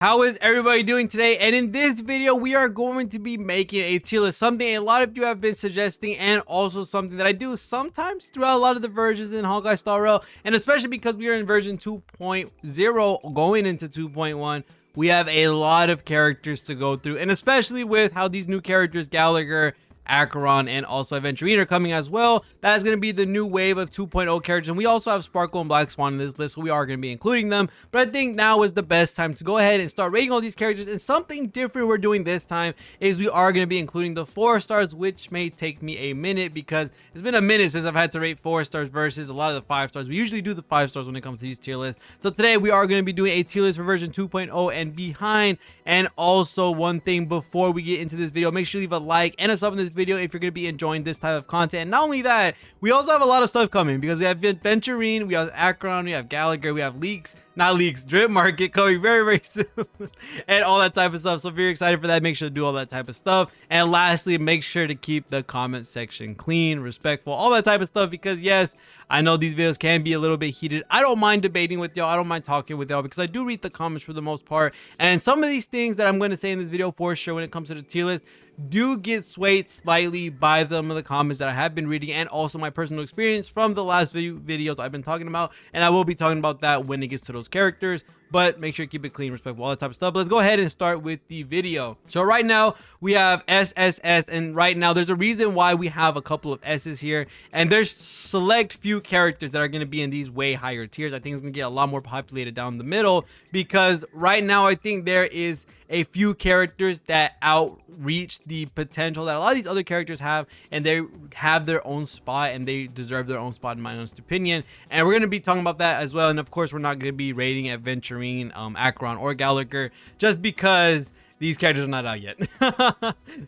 How is everybody doing today? And in this video, we are going to be making a tier list, something a lot of you have been suggesting, and also something that I do sometimes throughout a lot of the versions in Honkai Star Rail, and especially because we are in version 2.0 going into 2.1. We have a lot of characters to go through, and especially with how these new characters, Gallagher, Acheron, and also Aventurine are coming as well. That is going to be the new wave of 2.0 characters, and we also have Sparkle and Black Swan in this list, so we are going to be including them. But I think now is the best time to go ahead and start rating all these characters, and something different we're doing this time is we are going to be including the 4 stars, which may take me a minute because it's been a minute since I've had to rate 4 stars versus a lot of the 5 stars. We usually do the 5 stars when it comes to these tier lists. So today we are going to be doing a tier list for version 2.0 and behind. And also, one thing before we get into this video, make sure you leave a like and a sub in this video if you're going to be enjoying this type of content. And not only that, we also have a lot of stuff coming because we have Aventurine, we have Acheron, we have Gallagher, we have Drip Market coming very, very soon, and all that type of stuff. So if you're excited for that, make sure to do all that type of stuff. And lastly, make sure to keep the comment section clean, respectful, all that type of stuff, because yes, I know these videos can be a little bit heated. I don't mind debating with y'all. I don't mind talking with y'all because I do read the comments for the most part. And some of these things that I'm going to say in this video for sure when it comes to the tier list do get swayed slightly by some of the comments that I have been reading, and also my personal experience from the last videos I've been talking about, and I will be talking about that when it gets to those characters. But make sure to keep it clean, respectful, all that type of stuff. But let's go ahead and start with the video. So right now we have SSS, and right now there's a reason why we have a couple of S's here, and there's select few characters that are going to be in these way higher tiers. I think it's going to get a lot more populated down the middle because right now I think there is a few characters that outreach the potential that a lot of these other characters have, and they have their own spot and they deserve their own spot in my honest opinion. And we're going to be talking about that as well. And of course, we're not going to be rating Aventurine, Acheron, or Gallagher just because these characters are not out yet.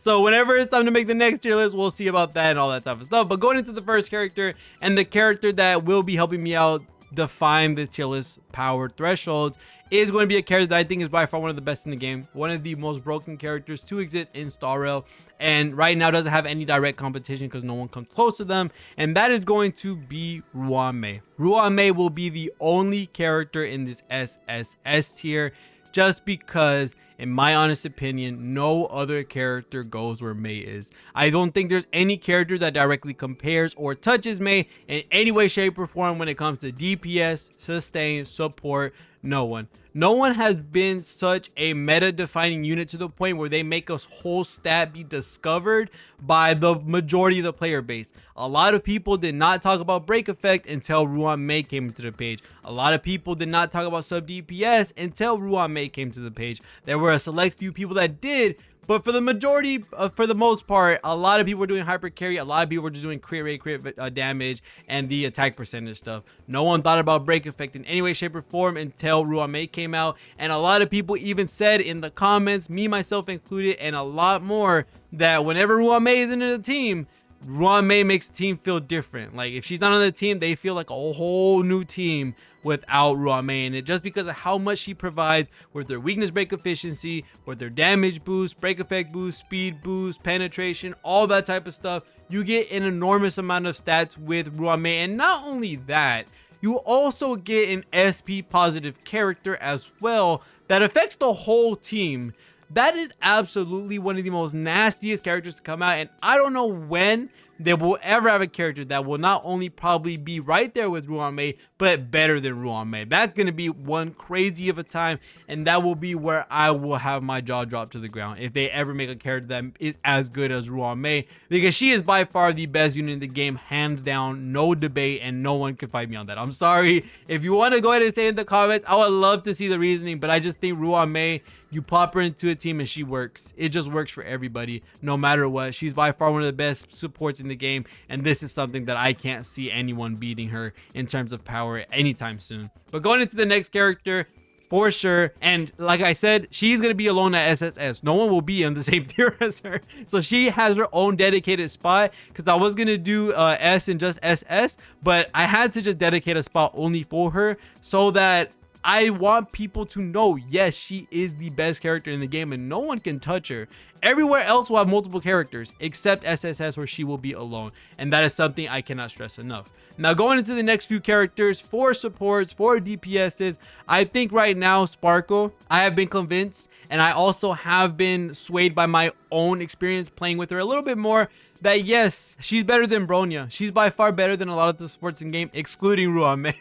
So whenever it's time to make the next tier list, we'll see about that and all that type of stuff. But going into the first character, and the character that will be helping me out define the tier list power thresholds, is going to be a character that I think is by far one of the best in the game, one of the most broken characters to exist in Star Rail, and right now doesn't have any direct competition because no one comes close to them, and that is going to be Ruan-Mei. Ruan-Mei will be the only character in this SSS tier, just because in my honest opinion, no other character goes where Mei is. I don't think there's any character that directly compares or touches Mei in any way, shape, or form when it comes to DPS, sustain, support. No one. No one has been such a meta-defining unit to the point where they make a whole stat be discovered by the majority of the player base. A lot of people did not talk about break effect until Ruan-Mei came into the page. A lot of people did not talk about sub DPS until Ruan-Mei came to the page. There were a select few people that did, but for the majority, for the most part, a lot of people were doing hyper carry. A lot of people were just doing crit rate, crit damage, and the attack percentage stuff. No one thought about break effect in any way, shape, or form until Ruan-Mei came out. And a lot of people even said in the comments, me, myself included, and a lot more, that whenever Ruan-Mei is in the team, Ruan-Mei makes the team feel different. Like if she's not on the team, they feel like a whole new team without Ruan-Mei in it, just because of how much she provides with their weakness break efficiency, with their damage boost, break effect boost, speed boost, penetration, all that type of stuff. You get an enormous amount of stats with Ruan-Mei, and not only that, you also get an SP positive character as well that affects the whole team. That is absolutely one of the most nastiest characters to come out, and I don't know when they will ever have a character that will not only probably be right there with Ruan-Mei, but better than Ruan-Mei. That's going to be one crazy of a time, and that will be where I will have my jaw drop to the ground if they ever make a character that is as good as Ruan-Mei, because she is by far the best unit in the game, hands down, no debate, and no one can fight me on that. I'm sorry. If you want to go ahead and say in the comments, I would love to see the reasoning, but I just think Ruan-Mei, you pop her into a team and she works. It just works for everybody, no matter what. She's by far one of the best supports in the game, and this is something that I can't see anyone beating her in terms of power anytime soon. But going into the next character, for sure, and like I said, she's going to be alone at SSS. No one will be on the same tier as her. So she has her own dedicated spot, because I was going to do S and just SS, but I had to just dedicate a spot only for her so that I want people to know, yes, she is the best character in the game and no one can touch her. Everywhere else will have multiple characters except SSS, where she will be alone, and that is something I cannot stress enough. Now, going into the next few characters for supports, for DPSs, I think right now Sparkle, I have been convinced, and I also have been swayed by my own experience playing with her a little bit more, that yes, she's better than Bronya. She's by far better than a lot of the supports in game, excluding Ruame.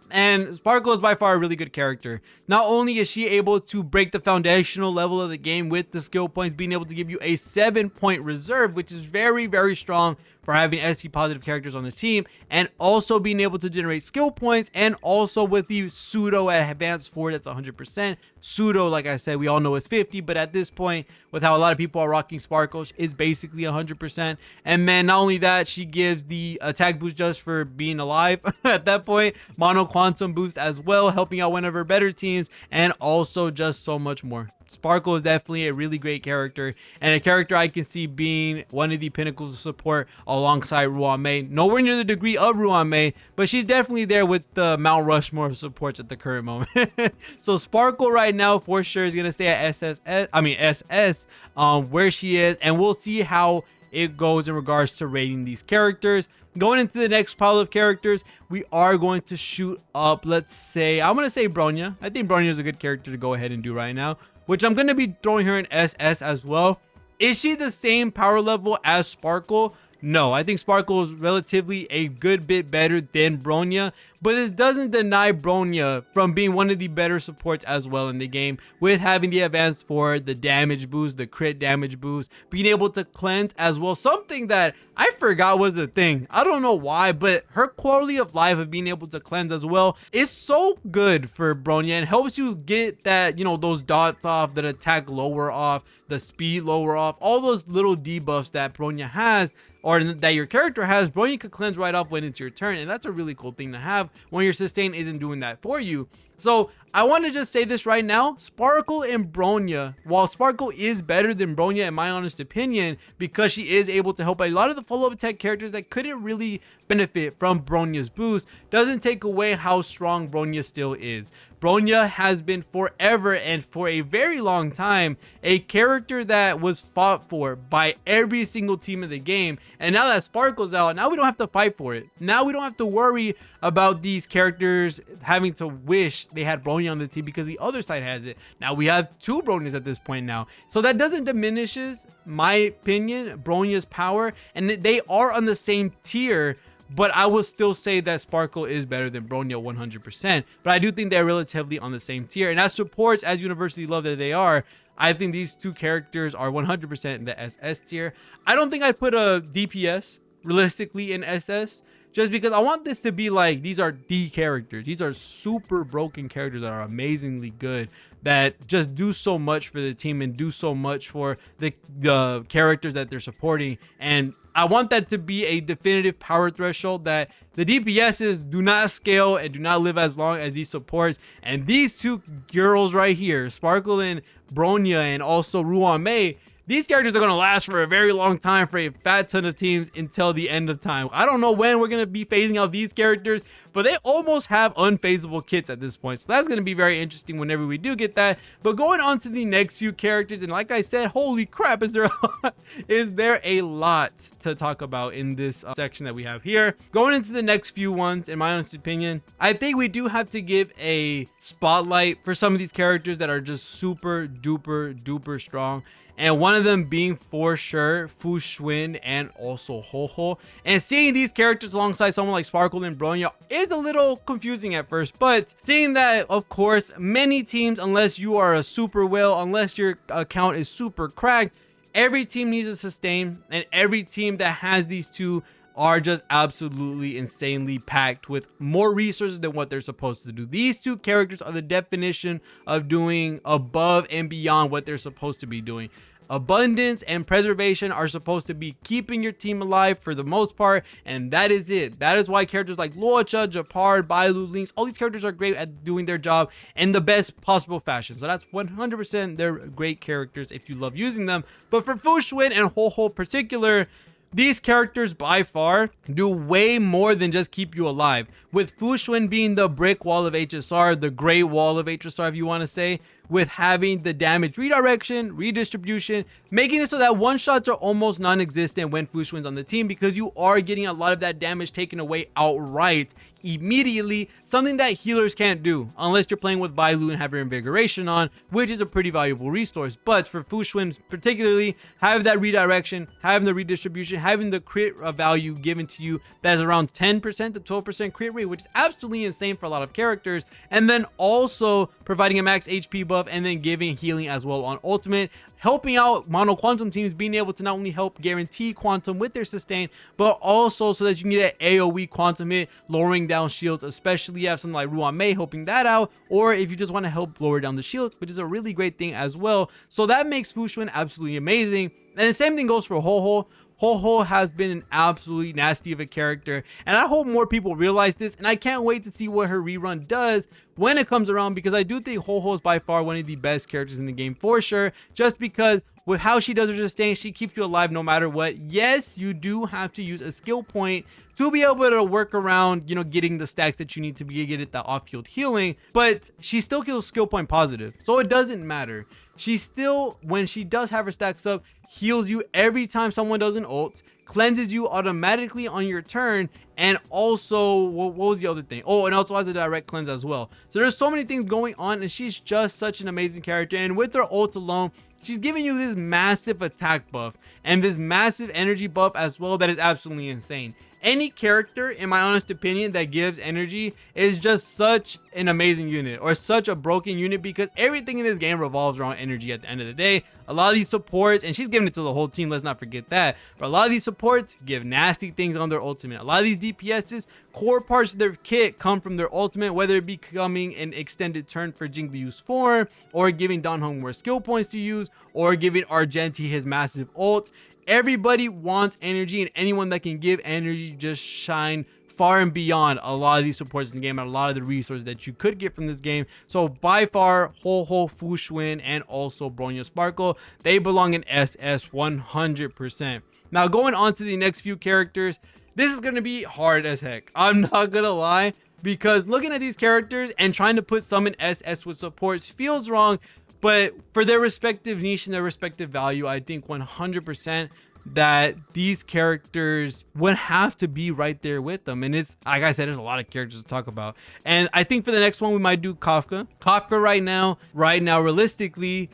And Sparkle is by far a really good character. Not only is she able to break the foundational level of the game with the skill points, being able to give you a 7-point reserve, which is very, very strong for having SP positive characters on the team, and also being able to generate skill points, and also with the pseudo at advanced 4, that's 100%. Pseudo, like I said, we all know is 50, but at this point, with how a lot of people are rocking Sparkle, it's basically 100%. And man, not only that, she gives the attack boost just for being alive at that point, mono quantum boost as well, helping out one of her better teams, and also just so much more. Sparkle is definitely a really great character, and a character I can see being one of the pinnacles of support alongside Ruame. Nowhere near the degree of Ruame, but she's definitely there with the Mount Rushmore of supports at the current moment. So Sparkle right now for sure is gonna stay at SS, where she is, and we'll see how it goes in regards to rating these characters. Going into the next pile of characters, we are going to shoot up, let's say, I'm going to say Bronya. I think Bronya is a good character to go ahead and do right now, which I'm going to be throwing her in SS as well. Is she the same power level as Sparkle? No, I think Sparkle is relatively a good bit better than Bronya, but this doesn't deny Bronya from being one of the better supports as well in the game, with having the advanced for the damage boost, the crit damage boost, being able to cleanse as well, something that I forgot was the thing. I don't know why, but her quality of life of being able to cleanse as well is so good for Bronya, and helps you get that, you know, those dots off, that attack lower off, the speed lower off, all those little debuffs that Bronya has, or that your character has. Bronya can cleanse right off when it's your turn, and that's a really cool thing to have when your sustain isn't doing that for you. So I want to just say this right now, Sparkle and Bronya, while Sparkle is better than Bronya in my honest opinion, because she is able to help a lot of the follow-up attack characters that couldn't really benefit from Bronya's boost, doesn't take away how strong Bronya still is. Bronya has been forever, and for a very long time, a character that was fought for by every single team in the game. And now that Sparkle's out, now we don't have to fight for it. Now we don't have to worry about these characters having to wish they had Bronya on the team because the other side has it. Now we have 2 Bronyas at this point now. So that doesn't diminishes, my opinion, Bronya's power, and they are on the same tier. But I will still say that Sparkle is better than Bronya 100%. But I do think they're relatively on the same tier. And as supports, as University Love that they are, I think these 2 characters are 100% in the SS tier. I don't think I'd put a DPS realistically in SS, just because I want this to be like, these are the characters. These are super broken characters that are amazingly good, that just do so much for the team and do so much for the characters that they're supporting. And I want that to be a definitive power threshold, that the DPSs do not scale and do not live as long as these supports. And these 2 girls right here, Sparkle and Bronya, and also Ruame, these characters are going to last for a very long time for a fat ton of teams until the end of time. I don't know when we're going to be phasing out these characters, but they almost have unphasable kits at this point. So that's going to be very interesting whenever we do get that. But going on to the next few characters, and like I said, holy crap, is there a lot to talk about in this section that we have here. Going into the next few ones, in my honest opinion, I think we do have to give a spotlight for some of these characters that are just super duper duper strong. And one of them being for sure Fu Xuan and also REHOO. And seeing these characters alongside someone like Sparkle and Bronya is a little confusing at first, but seeing that, of course, many teams, unless you are a super whale, unless your account is super cracked, every team needs a sustain, and every team that has these 2 are just absolutely insanely packed with more resources than what they're supposed to do. These 2 characters are the definition of doing above and beyond what they're supposed to be doing. Abundance and preservation are supposed to be keeping your team alive for the most part, and that is it. That is why characters like Luocha, Japard, Bailu, Lynx, all these characters are great at doing their job in the best possible fashion. So that's 100% they're great characters if you love using them. But for Fu Xuan and REHOO in particular, These characters by far do way more than just keep you alive, with Fushun being the brick wall of HSR, the gray wall of HSR if you want to say, with having the damage redirection, redistribution, making it so that one-shots are almost non-existent when Fushun's on the team because you are getting a lot of that damage taken away outright immediately, something that healers can't do unless you're playing with Bailu and have your invigoration on, which is a pretty valuable resource. But for Fushun particularly, having that redirection, having the redistribution, having the crit value given to you that is around 10% to 12% crit rate, which is absolutely insane for a lot of characters, and then also providing a max HP buff and then giving healing as well on ultimate, helping out mono quantum teams, being able to not only help guarantee quantum with their sustain, but also so that you can get an AoE quantum hit, lowering down shields, especially if you have something like Ruan Mei helping that out, or if you just want to help lower down the shields, which is a really great thing as well. So that makes Fushun absolutely amazing. And the same thing goes for REHOO. REHOO has been an absolutely nasty of a character, and I hope more people realize this, and I can't wait to see what her rerun does when it comes around, because I do think REHOO is by far one of the best characters in the game for sure, just because with how she does her sustain, she keeps you alive no matter what. Yes, you do have to use a skill point to be able to work around, you know, getting the stacks that you need to be get it that off-field healing, but she still kills skill point positive, so it doesn't matter. She still, when she does have her stacks up, heals you every time someone does an ult, cleanses you automatically on your turn, and also, what was the other thing? Oh, and also has a direct cleanse as well. So there's so many things going on, and she's just such an amazing character. And with her ult alone, she's giving you this massive attack buff and this massive energy buff as well that is absolutely insane. Any character, in my honest opinion, that gives energy is just such an amazing unit, or such a broken unit, because everything in this game revolves around energy at the end of the day. A lot of these supports, and she's giving it to the whole team, let's not forget that, but a lot of these supports give nasty things on their ultimate. A lot of these DPSs, core parts of their kit come from their ultimate, whether it be becoming an extended turn for Jingliu's form, or giving Dan Heng more skill points to use, or giving Argenti his massive ult. Everybody wants energy, and anyone that can give energy just shine far and beyond a lot of these supports in the game and a lot of the resources that you could get from this game. So by far, REHOO, Fushun, and also Bronya Sparkle, they belong in SS 100%. Now going on to the next few characters, this is going to be hard as heck. I'm not going to lie, because looking at these characters and trying to put some in SS with supports feels wrong. But for their respective niche and their respective value, I think 100% that these characters would have to be right there with them. And it's, like I said, there's a lot of characters to talk about. And I think for the next one, we might do Kafka. Kafka right now, realistically,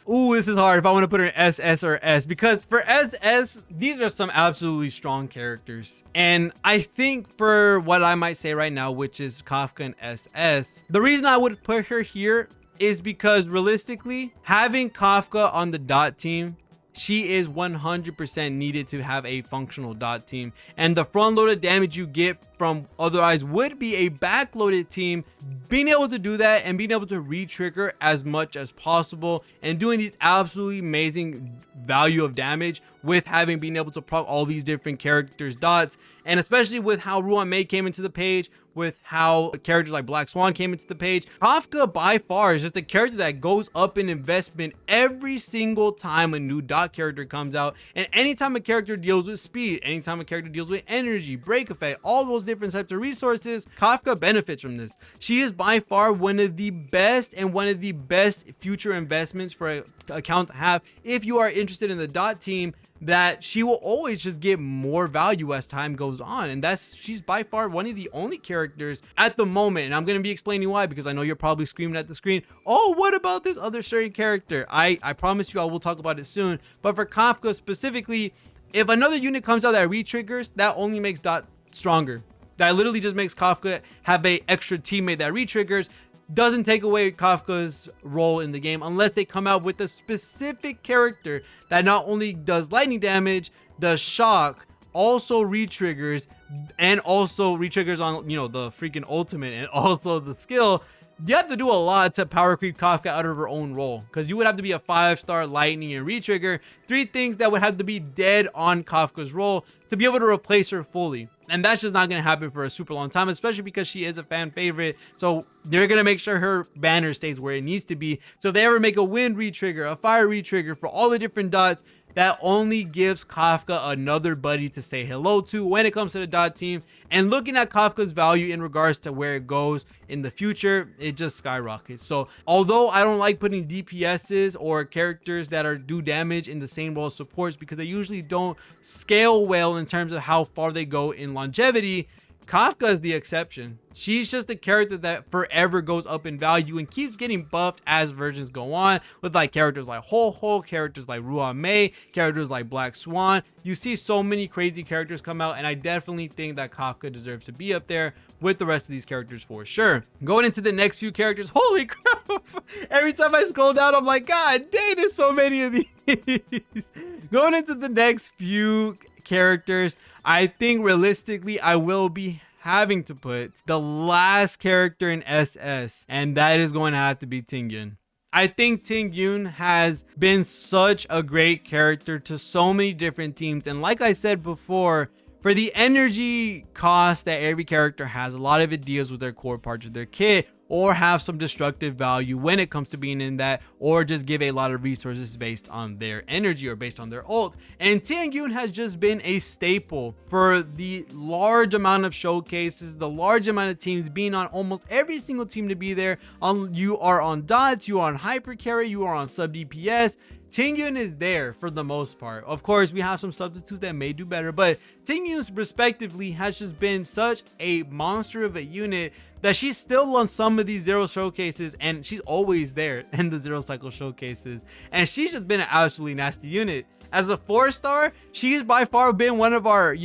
ooh, this is hard if I want to put her in SS or S, because for SS, these are some absolutely strong characters. And I think for what I might say right now, which is Kafka and SS, the reason I would put her here is because realistically, having Kafka on the dot team, she is 100% needed to have a functional dot team, and the front loaded damage you get from otherwise would be a backloaded team, being able to do that and being able to re-trigger as much as possible and doing these absolutely amazing value of damage with having been able to proc all these different characters dots, and especially with how Ruan Mei came into the page, with how characters like Black Swan came into the page, Kafka by far is just a character that goes up in investment every single time a new dot character comes out. And anytime a character deals with speed, anytime a character deals with energy, break effect, all those different types of resources, Kafka benefits from this. She is by far one of the best and one of the best future investments for an account to have if you are interested in the dot team, that she will always just get more value as time goes on. And she's by far one of the only characters at the moment, and I'm going to be explaining why, because I know you're probably screaming at the screen, oh, what about this other certain character? I promise you I will talk about it soon. But for Kafka specifically, if another unit comes out that re-triggers, that only makes dot stronger. That literally just makes Kafka have a extra teammate that re-triggers. Doesn't take away Kafka's role in the game unless they come out with a specific character that not only does lightning damage, does shock, also re-triggers, and also re-triggers on, you know, the freaking ultimate and also the skill. You have to do a lot to power creep Kafka out of her own role, because you would have to be a 5-star lightning and re-trigger, 3 things that would have to be dead on Kafka's role to be able to replace her fully. And that's just not going to happen for a super long time, especially because she is a fan favorite. So they're going to make sure her banner stays where it needs to be. So if they ever make a wind re-trigger, a fire re-trigger for all the different dots, that only gives Kafka another buddy to say hello to when it comes to the dot team. And looking at Kafka's value in regards to where it goes in the future, it just skyrockets. So although I don't like putting DPSs or characters that do damage in the same role as supports, because they usually don't scale well in terms of how far they go in longevity, Kafka is the exception. She's just a character that forever goes up in value and keeps getting buffed as versions go on, with like characters like Ho-Ho, characters like Ruame, characters like Black Swan. You see so many crazy characters come out, and I definitely think that Kafka deserves to be up there with the rest of these characters for sure. Going into the next few characters, holy crap, every time I scroll down I'm like, god dang, there's so many of these. Going into the next few characters, I think realistically I will be having to put the last character in SS, and that is going to have to be Tingyun. I think Tingyun has been such a great character to so many different teams, and like I said before, for the energy cost that every character has, a lot of it deals with their core parts of their kit, or have some destructive value when it comes to being in that, or just give a lot of resources based on their energy or based on their ult. And Tingyun has just been a staple for the large amount of showcases, the large amount of teams, being on almost every single team to be there. You are on dots, you are on hyper carry, you are on sub DPS. Tingyun is there for the most part. Of course, we have some substitutes that may do better, but Tingyun respectively has just been such a monster of a unit that she's still on some of these zero showcases, and she's always there in the zero cycle showcases, and she's just been an absolutely nasty unit. As a 4-star, she's by far been one of our,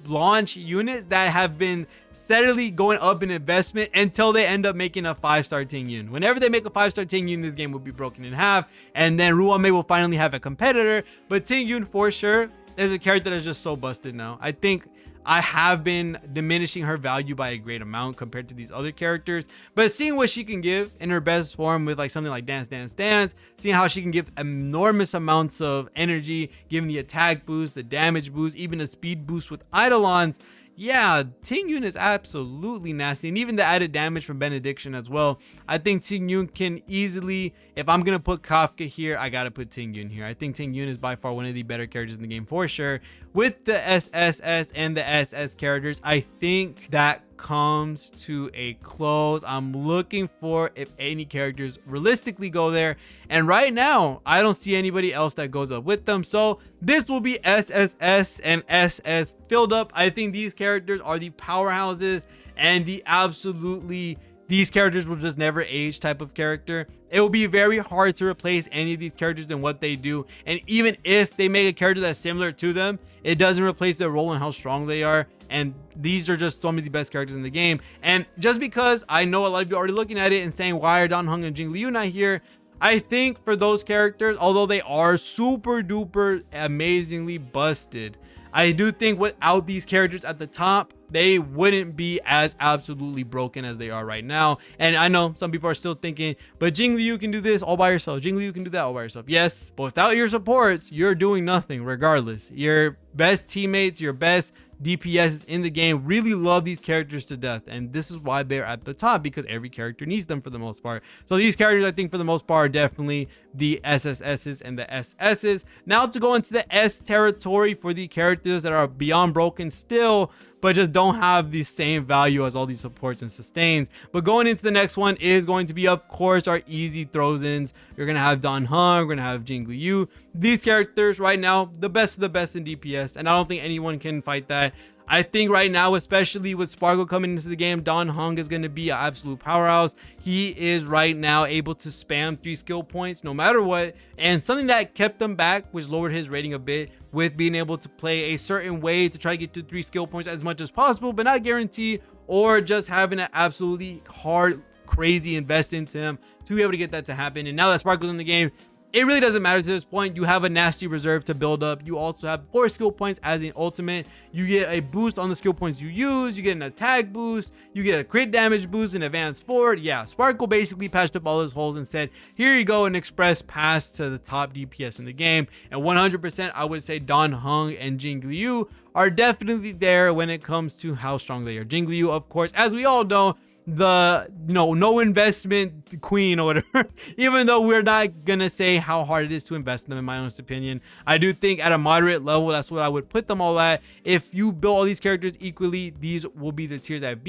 launch units that have been steadily going up in investment until they end up making a 5-star Tingyun. Whenever they make a 5-star Tingyun, this game will be broken in half, and then Ruame will finally have a competitor. But Tingyun for sure is a character that's just so busted now. I think I have been diminishing her value by a great amount compared to these other characters, but seeing what she can give in her best form with like something like Dance Dance Dance, seeing how she can give enormous amounts of energy, giving the attack boost, the damage boost, even a speed boost with Eidolons, yeah, Tingyun is absolutely nasty. And even the added damage from Benediction as well. I think Tingyun can easily, if I'm going to put Kafka here, I got to put Tingyun here. I think Tingyun is by far one of the better characters in the game for sure. With the SSS and the SS characters, I think that comes to a close. I'm looking for if any characters realistically go there, and right now I don't see anybody else that goes up with them, so this will be SSS and SS filled up. I think these characters are the powerhouses, and these characters will just never age type of character. It will be very hard to replace any of these characters and what they do, and even if they make a character that's similar to them, it doesn't replace their role and how strong they are. And these are just some of the best characters in the game. And just because I know a lot of you are already looking at it and saying, why are Dan Heng and Jing Liu not here? I think for those characters, although they are super duper amazingly busted, I do think without these characters at the top, they wouldn't be as absolutely broken as they are right now. And I know some people are still thinking, but Jing Liu can do this all by yourself. Jing Liu can do that all by yourself. Yes, but without your supports, you're doing nothing regardless. Your best teammates, your best DPS in the game really love these characters to death, and this is why they're at the top, because every character needs them for the most part. So these characters, I think for the most part, are definitely the SSSs and the SSs. Now to go into the S territory for the characters that are beyond broken still, but just don't have the same value as all these supports and sustains. But going into the next one is going to be, of course, our easy throws-ins. You're going to have Dan Heng, we're going to have Jing Liu. These characters right now, the best of the best in DPS, and I don't think anyone can fight that. I think right now, especially with Sparkle coming into the game, Dan Heng is going to be an absolute powerhouse. He is right now able to spam 3 skill points no matter what. And something that kept him back, which lowered his rating a bit, with being able to play a certain way to try to get to 3 skill points as much as possible, but not guarantee, or just having an absolutely hard, crazy invest into him to be able to get that to happen. And now that Sparkle's in the game, it really doesn't matter to this point. You have a nasty reserve to build up. You also have 4 skill points as an ultimate. You get a boost on the skill points you use. You get an attack boost. You get a crit damage boost and advance forward. Yeah, Sparkle basically patched up all his holes and said, here you go, an express pass to the top DPS in the game. And 100%, I would say Dan Heng and Jing Liu are definitely there when it comes to how strong they are. Jing Liu, of course, as we all know, the no investment queen or whatever. Even though we're not gonna say how hard it is to invest in them, in my honest opinion, I do think at a moderate level, that's what I would put them all at. If you build all these characters equally, these will be the tiers that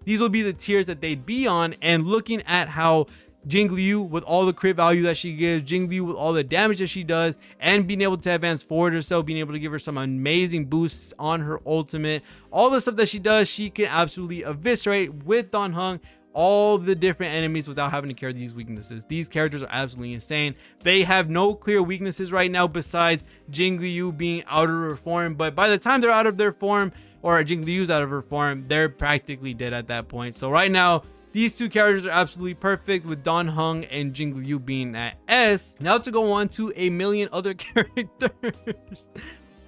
these will be the tiers that they'd be on. And looking at how Jing Liu, with all the crit value that she gives, Jing Liu with all the damage that she does, and being able to advance forward herself, being able to give her some amazing boosts on her ultimate, all the stuff that she does, she can absolutely eviscerate with Dan Heng all the different enemies without having to carry these weaknesses. These characters are absolutely insane. They have no clear weaknesses right now besides Jing Liu being out of her form, but by the time they're out of their form, or Jing Liu's out of her form, they're practically dead at that point. So right now, these two characters are absolutely perfect, with Dan Heng and Jing Liu being at S. Now to go on to a million other characters.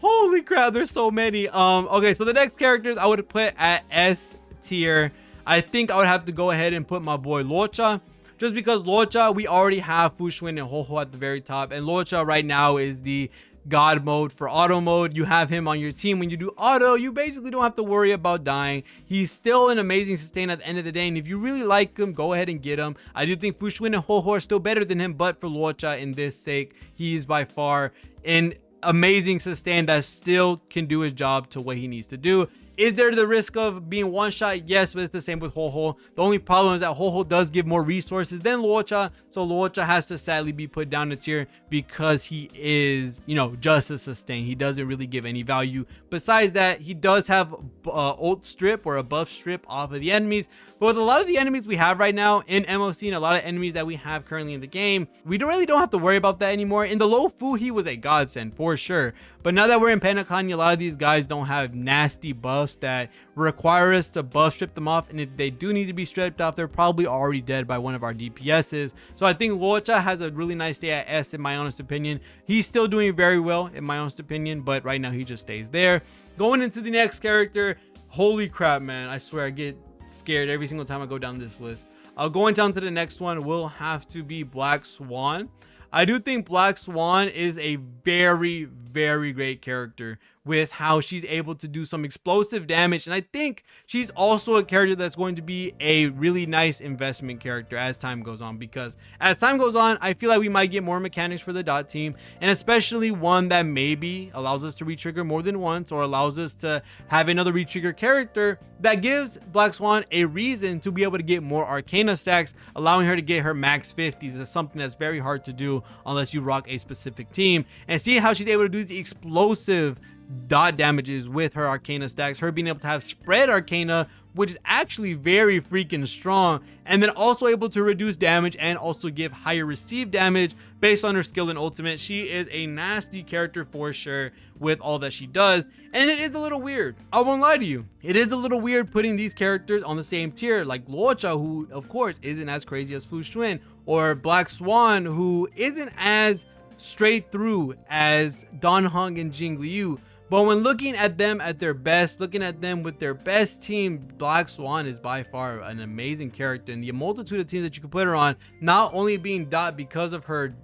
Holy crap, there's so many. Okay, so the next characters I would put at S tier. I think I would have to go ahead and put my boy Luocha. Just because Luocha, we already have Fu Xuan and Ho Ho at the very top. And Luocha right now is the God mode for auto mode. You have him on your team. When you do auto, you basically don't have to worry about dying. He's still an amazing sustain at the end of the day, and if you really like him, go ahead and get him. I do think Fu Xuan and Ho Ho are still better than him, but for Luocha in this sake, he is by far an amazing sustain that still can do his job to what he needs to do. Is there the risk of being one shot? Yes, but it's the same with Ho Ho. The only problem is that Ho Ho does give more resources than Luocha, so Luocha has to sadly be put down a tier because he is, just a sustain. He doesn't really give any value. Besides that, he does have ult strip or a buff strip off of the enemies, but with a lot of the enemies we have right now in MOC and a lot of enemies that we have currently in the game, we really don't have to worry about that anymore. In the low Fu, he was a godsend for sure, but now that we're in Penacony, a lot of these guys don't have nasty buffs that require us to buff strip them off, and if they do need to be stripped off, they're probably already dead by one of our DPSs. So I think Luocha has a really nice day at S in my honest opinion. He's still doing very well in my honest opinion, but right now he just stays there. Going into the next character, holy crap, man, I swear I get scared every single time I go down this list. Going down to the next one will have to be Black Swan. I do think Black Swan is a very, very great character with how she's able to do some explosive damage, and I think she's also a character that's going to be a really nice investment character as time goes on, because as time goes on, I feel like we might get more mechanics for the dot team, and especially one that maybe allows us to retrigger more than once, or allows us to have another retrigger character that gives Black Swan a reason to be able to get more Arcana stacks, allowing her to get her max 50s. That's something that's very hard to do unless you rock a specific team. And see how she's able to do the explosive dot damages with her Arcana stacks, her being able to have spread Arcana, which is actually very freaking strong, and then also able to reduce damage and also give higher received damage based on her skill and ultimate. She is a nasty character for sure with all that she does, and it is a little weird. I won't lie to you. It is a little weird putting these characters on the same tier, like Luocha, who of course isn't as crazy as Fu Xuan, or Black Swan, who isn't as straight through as Dan Heng and Jing Liu. But when looking at them at their best, looking at them with their best team, Black Swan is by far an amazing character. And the multitude of teams that you can put her on, not only being dot because of her,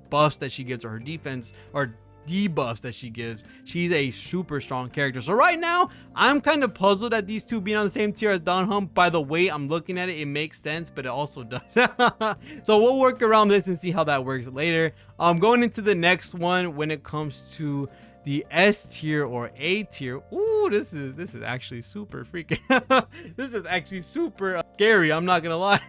buffs that she gives, or her defense, or debuffs that she gives, she's a super strong character. So right now, I'm kind of puzzled at these two being on the same tier as Dan Heng. By the way I'm looking at it, it makes sense, but it also does. So we'll work around this and see how that works later. Going into the next one, when it comes to the S tier or A tier. Ooh, this is actually super freaking this is actually super scary, I'm not gonna lie.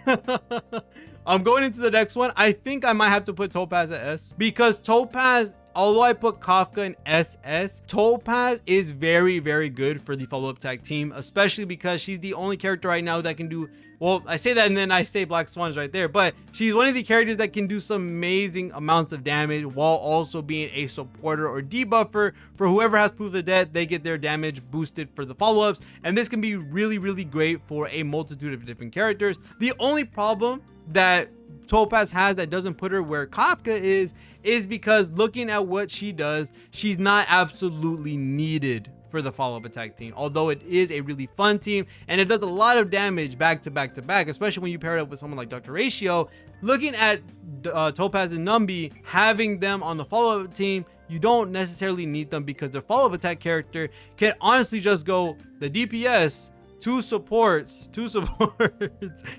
I'm going into the next one. I think I might have to put Topaz at S, because Topaz, although I put Kafka in SS, Topaz is very, very good for the follow-up tag team, especially because she's the only character right now that can do, well, I say that and then I say Black Swan's right there, but she's one of the characters that can do some amazing amounts of damage while also being a supporter or debuffer for whoever has Proof of Death. They get their damage boosted for the follow-ups, and this can be really, really great for a multitude of different characters. The only problem that Topaz has that doesn't put her where Kafka is because looking at what she does, she's not absolutely needed for the follow-up attack team, although it is a really fun team and it does a lot of damage back to back to back, especially when you pair it up with someone like Dr. Ratio. Looking at Topaz and Numbi, having them on the follow-up team, you don't necessarily need them because their follow-up attack character can honestly just go the DPS two supports,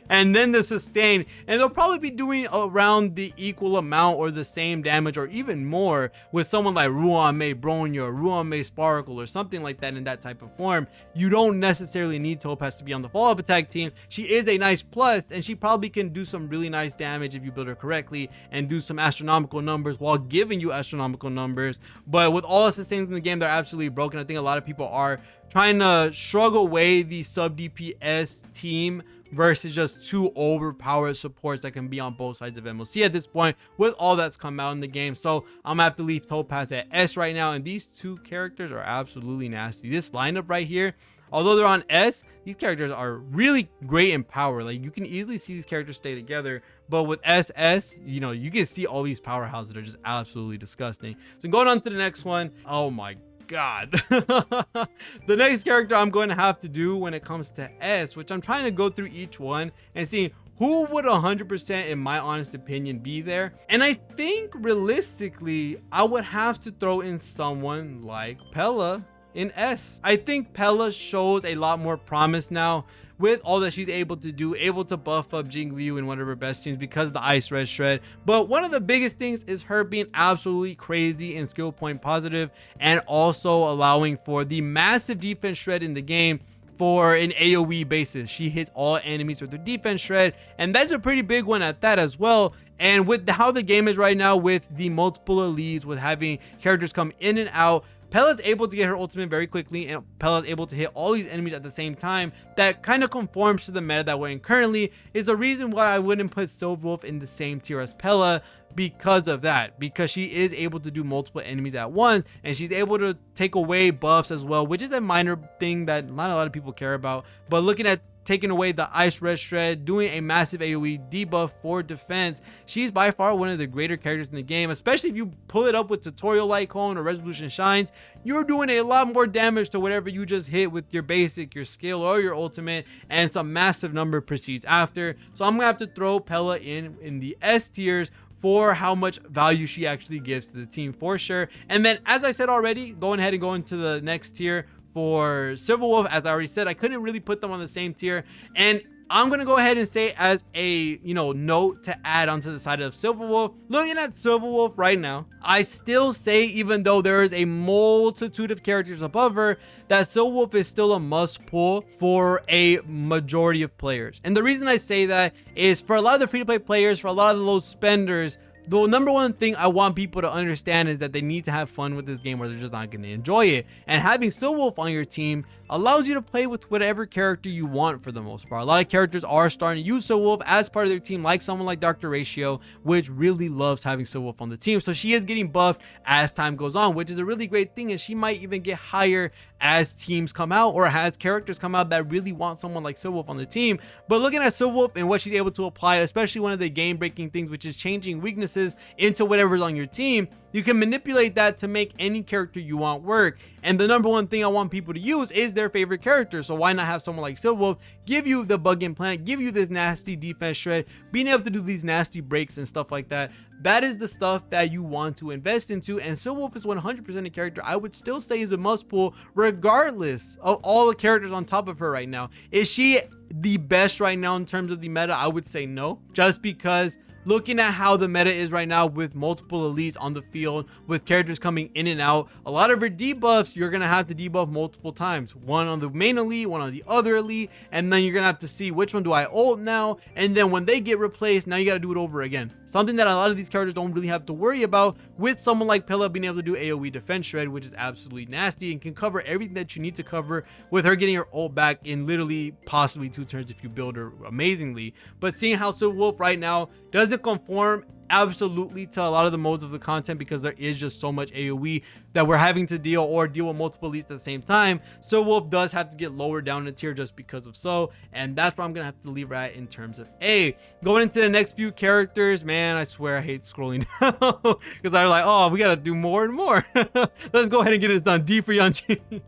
and then the sustain, and they'll probably be doing around the equal amount or the same damage or even more with someone like Ruan-Mei Bronya or Ruan-Mei Sparkle or something like that in that type of form. You don't necessarily need Topaz to be on the follow-up attack team. She is a nice plus, and she probably can do some really nice damage if you build her correctly and do some astronomical numbers while giving you astronomical numbers. But with all the sustains in the game, they're absolutely broken. I think a lot of people are trying to shrug away the sub DPS team versus just two overpowered supports that can be on both sides of them. We'll see at this point with all that's come out in the game. So I'm gonna have to leave Topaz at S right now, and these two characters are absolutely nasty. This lineup right here, although they're on S, these characters are really great in power. Like, you can easily see these characters stay together, but with SS, you know, you can see all these powerhouses that are just absolutely disgusting. So going on to the next one, oh my God. The next character I'm going to have to do when it comes to S, which I'm trying to go through each one and see who would 100% in my honest opinion be there. And I think realistically I would have to throw in someone like Pella in S. I think Pella shows a lot more promise now with all that she's able to do, able to buff up Jingliu in one of her best teams because of the Ice Red Shred. But one of the biggest things is her being absolutely crazy in skill point positive, and also allowing for the massive defense shred in the game for an AoE basis. She hits all enemies with her defense shred, and that's a pretty big one at that as well. And with how the game is right now, with the multiple elites, with having characters come in and out, Pella's able to get her ultimate very quickly, and Pella's able to hit all these enemies at the same time. That kind of conforms to the meta that we're in currently. Is a reason why I wouldn't put Silverwolf in the same tier as Pella, because of that, because she is able to do multiple enemies at once, and she's able to take away buffs as well, which is a minor thing that not a lot of people care about. But looking at taking away the Ice Red Shred, doing a massive AoE debuff for defense, she's by far one of the greater characters in the game. Especially if you pull it up with Tutorial Light Cone or Resolution Shines, you're doing a lot more damage to whatever you just hit with your basic, your skill, or your ultimate, and some massive number proceeds after. So I'm gonna have to throw Pella in the S tiers for how much value she actually gives to the team for sure. And then, as I said already, going ahead and going to the next tier for Silverwolf, as I already said, I couldn't really put them on the same tier, and I'm gonna go ahead and say as a note to add onto the side of Silverwolf. Looking at Silverwolf right now, I still say, even though there is a multitude of characters above her, that Silverwolf is still a must pull for a majority of players. And the reason I say that is, for a lot of the free-to-play players, for a lot of the low spenders, the number one thing I want people to understand is that they need to have fun with this game, or they're just not going to enjoy it. And having Silverwolf on your team allows you to play with whatever character you want for the most part. A lot of characters are starting to use Silverwolf as part of their team, like someone like Dr. Ratio, which really loves having Silverwolf on the team. So she is getting buffed as time goes on, which is a really great thing, and she might even get higher as teams come out, or as characters come out that really want someone like Silverwolf on the team. But looking at Silverwolf and what she's able to apply, especially one of the game-breaking things, which is changing weaknesses into whatever's on your team, you can manipulate that to make any character you want work. And the number one thing I want people to use is their favorite character. So why not have someone like Silverwolf give you the bug implant, give you this nasty defense shred, being able to do these nasty breaks and stuff like that. That is the stuff that you want to invest into, and Silverwolf is 100% a character I would still say is a must pull, regardless of all the characters on top of her right now. Is she the best right now in terms of the meta? I would say no, just because looking at how the meta is right now, with multiple elites on the field, with characters coming in and out, a lot of her debuffs, you're gonna have to debuff multiple times. One on the main elite, one on the other elite, and then you're gonna have to see which one do I ult now, and then when they get replaced, now you gotta do it over again. Something that a lot of these characters don't really have to worry about, with someone like Pella being able to do AoE defense shred, which is absolutely nasty and can cover everything that you need to cover, with her getting her ult back in literally possibly 2 turns if you build her amazingly. But seeing how Silverwolf right now doesn't conform absolutely to a lot of the modes of the content, because there is just so much AoE that we're having to deal with multiple elites at the same time, Silverwolf does have to get lower down in the tier just because of so, and that's where I'm gonna have to leave her at in terms of A. Going into the next few characters, man, I swear I hate scrolling down because I'm like, oh, we gotta do more and more. Let's go ahead and get this done. D for Yanqing.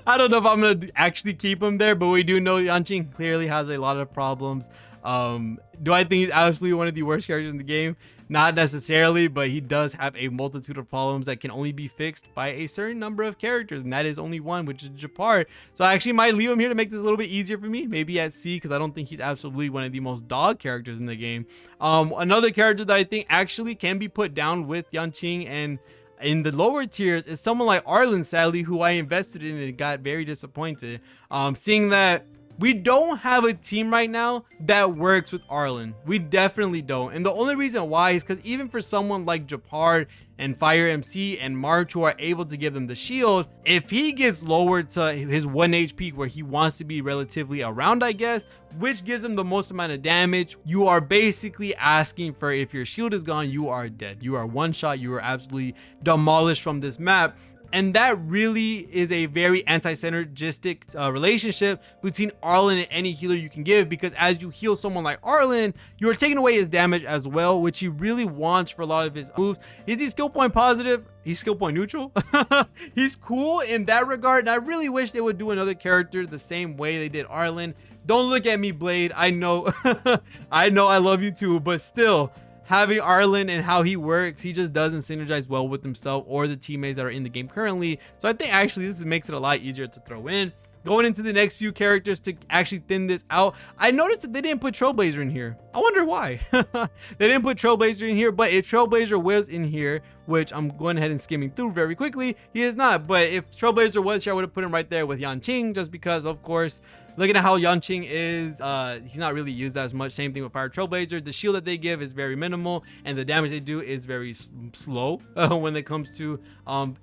I don't know if I'm gonna actually keep him there, but we do know Yanqing clearly has a lot of problems. Do I think he's absolutely one of the worst characters in the game? not necessarily, but he does have a multitude of problems that can only be fixed by a certain number of characters, and that is only one, which is Japar. So I actually might leave him here to make this a little bit easier for me, maybe at C, because I don't think he's absolutely one of the most dog characters in the game. Another character that I think actually can be put down with Yanqing and in the lower tiers is someone like Arlen, sadly, who I invested in and got very disappointed. Seeing that we don't have a team right now that works with Arlen. We definitely don't. And the only reason why is because even for someone like Japar and Fire MC and March, who are able to give them the shield, if he gets lowered to his 1 HP where he wants to be relatively around, I guess, which gives him the most amount of damage, you are basically asking for, if your shield is gone, you are dead. You are one shot. You are absolutely demolished from this map. And that really is a very anti-synergistic relationship between Arlen and any healer you can give, because as you heal someone like Arlen, you are taking away his damage as well, which he really wants for a lot of his moves. Is he skill point positive? He's skill point neutral. He's cool in that regard, and I really wish they would do another character the same way they did Arlen. Don't look at me, Blade. I know I know I love you too, but still, having Arlen and how he works, he just doesn't synergize well with himself or the teammates that are in the game currently. So I think actually this makes it a lot easier to throw in. Going into the next few characters to actually thin this out, I noticed that they didn't put Trailblazer in here. I wonder why. They didn't put Trailblazer in here, but if Trailblazer was in here, which I'm going ahead and skimming through very quickly, he is not. But if Trailblazer was here, I would have put him right there with Yanqing, just because, of course, looking at how Yanqing is, he's not really used as much. Same thing with Fire Trailblazer. The shield that they give is very minimal, and the damage they do is very slow when it comes to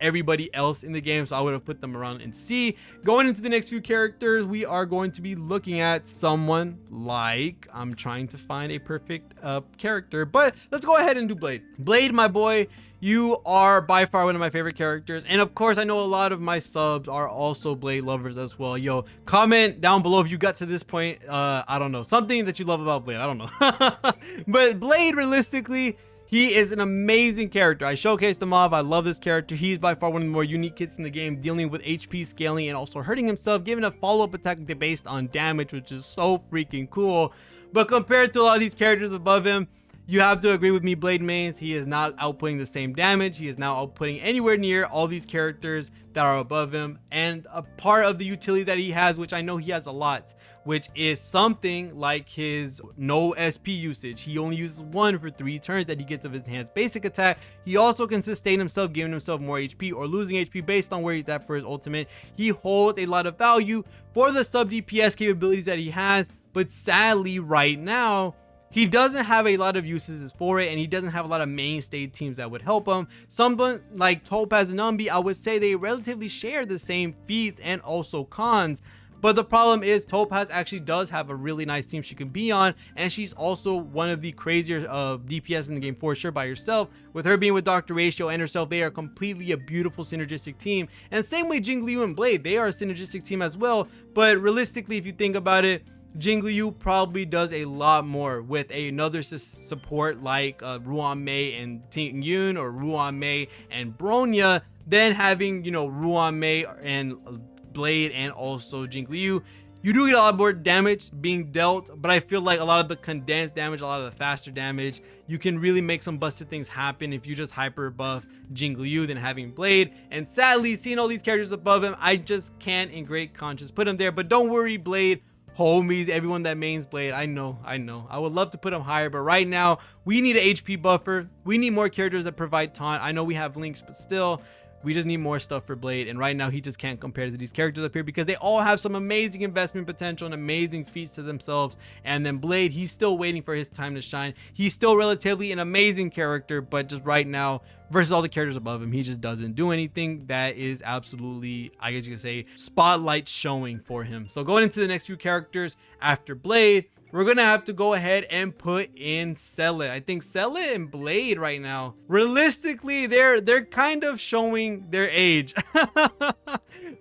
everybody else in the game. So I would have put them around in C. Going into the next few characters, we are going to be looking at someone like, I'm trying to find a perfect character, but let's go ahead and do Blade. Blade, my boy, you are by far one of my favorite characters, and of course I know a lot of my subs are also Blade lovers as well. Yo, comment down below if you got to this point. I don't know, something that you love about Blade. I don't know. But Blade, realistically, he is an amazing character. I showcased him off. I love this character. He's by far one of the more unique kits in the game, dealing with HP scaling and also hurting himself, giving a follow-up attack based on damage, which is so freaking cool. But compared to a lot of these characters above him, you have to agree with me, Blade mains, he is not outputting the same damage. He is now outputting anywhere near all these characters that are above him. And a part of the utility that he has, which I know he has a lot, which is something like his no SP usage. He only uses 1 for 3 turns that he gets of his enhanced basic attack. He also can sustain himself, giving himself more HP or losing HP based on where he's at for his ultimate. He holds a lot of value for the sub DPS capabilities that he has, but sadly right now, he doesn't have a lot of uses for it, and he doesn't have a lot of mainstay teams that would help him. Someone like Topaz and Umbi, I would say they relatively share the same feats and also cons. But the problem is Topaz actually does have a really nice team she can be on, and she's also one of the crazier DPS in the game for sure by herself. With her being with Dr. Ratio and herself, they are completely a beautiful synergistic team. And same way Jingliu and Blade, they are a synergistic team as well. But realistically, if you think about it, Jingliu probably does a lot more with another support like Ruan Mei and Ting Yun, or Ruan Mei and Bronya, than having, you know, Ruan Mei and Blade and also Jingliu. You do get a lot more damage being dealt, but I feel like a lot of the condensed damage, a lot of the faster damage, you can really make some busted things happen if you just hyper buff Jingliu than having Blade. And sadly, seeing all these characters above him, I just can't in great conscience put him there. But don't worry, Blade homies, everyone that mains Blade, I know I would love to put him higher, but right now we need an HP buffer. We need more characters that provide taunt. I know we have links, but still, we just need more stuff for Blade, and right now he just can't compare to these characters up here because they all have some amazing investment potential and amazing feats to themselves. And then Blade, he's still waiting for his time to shine. He's still relatively an amazing character, but just right now versus all the characters above him, he just doesn't do anything that is absolutely, I guess you could say, spotlight showing for him. So going into the next few characters after Blade, we're gonna have to go ahead and put in Celes. I think Celes and Blade right now, realistically, they're kind of showing their age.